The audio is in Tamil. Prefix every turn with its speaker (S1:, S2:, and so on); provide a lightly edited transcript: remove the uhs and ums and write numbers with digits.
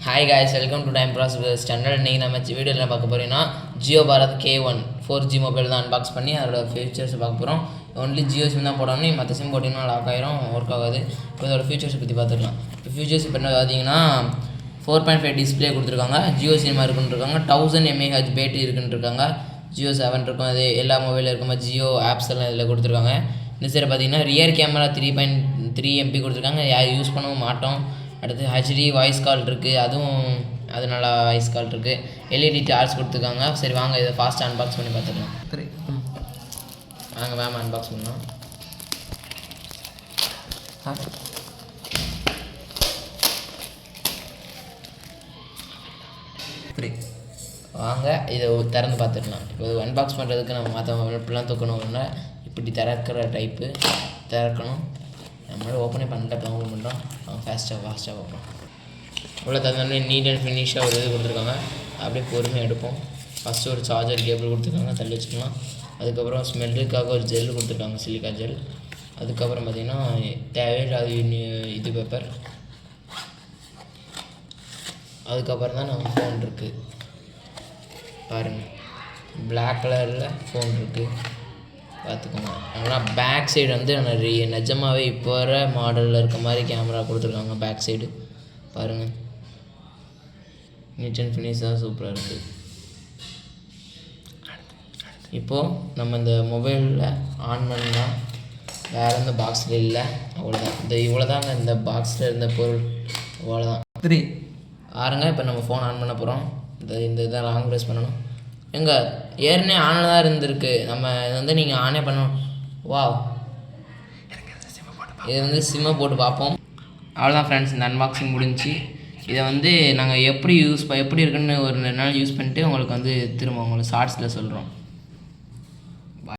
S1: Hi guys, welcome to time process channel. இன்றைக்கி நம்ம வீடியோவில் பார்க்க போகிறீங்கன்னா Jio Bharat K1 4G mobile தான் அன்பாக்ஸ் பண்ணி அதோட ஃபீச்சர்ஸ் பார்க்க போகிறோம். ஒன்லி ஜியோ சிம் தான் போடணும், மற்ற சிம் போட்டிங்கன்னா லாக் ஆயிரும், ஒர்க் ஆகாது. இப்போ இதோட ஃபீச்சர்ஸை பற்றி பார்த்துக்கலாம். இப்போ ஃபீச்சர்ஸ் இப்போ என்ன பார்த்தீங்கன்னா 4.5 டிஸ்பிளே கொடுத்துருக்காங்க, ஜியோ சினிமா இருக்குன்னு இருக்காங்க, 1000 mAh பேட்டரி இருக்குன்னு இருக்காங்க, ஜியோ 7 இருக்கும். அது எல்லா மொபைலில் இருக்குமா ஜியோ ஆப்ஸ் எல்லாம் இதில் கொடுத்துருக்காங்க. இந்த சைடு பார்த்தீங்கன்னா ரியர் கேமரா 3.3 MP கொடுத்துருக்காங்க, யார் யூஸ் பண்ணவும் மாட்டோம். அடுத்து ஹெச்டி வாய்ஸ் கால் இருக்குது, அது நல்லா வாய்ஸ் கால் இருக்குது. எல்இடி டார்ச் கொடுத்துருக்காங்க. சரி வாங்க இதை ஃபாஸ்ட்டாக அன்பாக்ஸ் பண்ணி பார்த்துக்கலாம். சரி வாங்க மேம் அன்பாக்ஸ் பண்ணலாம். சரி வாங்க இதை திறந்து பார்த்துக்கலாம். இப்போ அன்பாக்ஸ் பண்ணுறதுக்கு நம்ம மற்ற இப்படிலாம் தூக்கணும்னா இப்படி திறக்கிற டைப்பு திறக்கணும். நம்மளோட ஓப்பனே பண்ணிட்டு ஓப்பன் பண்ணுறோம். ஃபாஸ்ட்டாக பார்ப்போம். இவ்வளோ தந்தோடனே நீட் அண்ட் ஃபினிஷாக ஒரு இது கொடுத்துருக்காங்க. அப்படியே பொறுமையாக எடுப்போம். ஃபஸ்ட்டு ஒரு சார்ஜர் கேபிள் கொடுத்துருக்காங்க, தள்ளி வச்சுக்கலாம். அதுக்கப்புறம் ஸ்மெல்லுக்காக ஒரு ஜெல் கொடுத்துருக்காங்க, சிலிக்கா ஜெல். அதுக்கப்புறம் பார்த்திங்கன்னா தேவையில்லாத இது பேப்பர். அதுக்கப்புறம் தான் நம்ம ஃபோன் இருக்குது பாருங்கள், பிளாக் கலரில் ஃபோன் இருக்குது பார்த்துக்கோங்க. ஆனால் பேக் சைடு வந்து நிஜமாகவே இப்போ வர மாடலில் இருக்க மாதிரி கேமரா கொடுத்துருக்காங்க. பேக் சைடு பாருங்கள், நீட் அண்ட் ஃபினிஷாக சூப்பராக இருக்குது. இப்போது நம்ம இந்த மொபைலில் ஆன் பண்ணால் வேறு எந்த பாக்ஸில் இல்லை, அவ்வளோதான். இவ்வளோதாங்க இந்த பாக்ஸில் இருந்த பொருள், அவ்வளோதான். பாருங்க இப்போ நம்ம ஃபோன் ஆன் பண்ண போகிறோம். இந்த இதை லாங் ப்ரெஸ் பண்ணணும். எங்கே ஏற்கனவே ஆனில் தான் இருந்திருக்கு, நம்ம இது வந்து நீங்கள் ஆனே பண்ணணும். வா இது வந்து சிம்மை போட்டு பார்ப்போம். அவ்வளோதான் ஃப்ரெண்ட்ஸ், இந்த அன்பாக்சிங் முடிஞ்சு. இதை வந்து நாங்கள் எப்படி இருக்குன்னு ஒரு 2 நாள் யூஸ் பண்ணிட்டு உங்களுக்கு வந்து திரும்ப உங்களுக்கு ஷார்ட்ஸில் சொல்கிறோம்.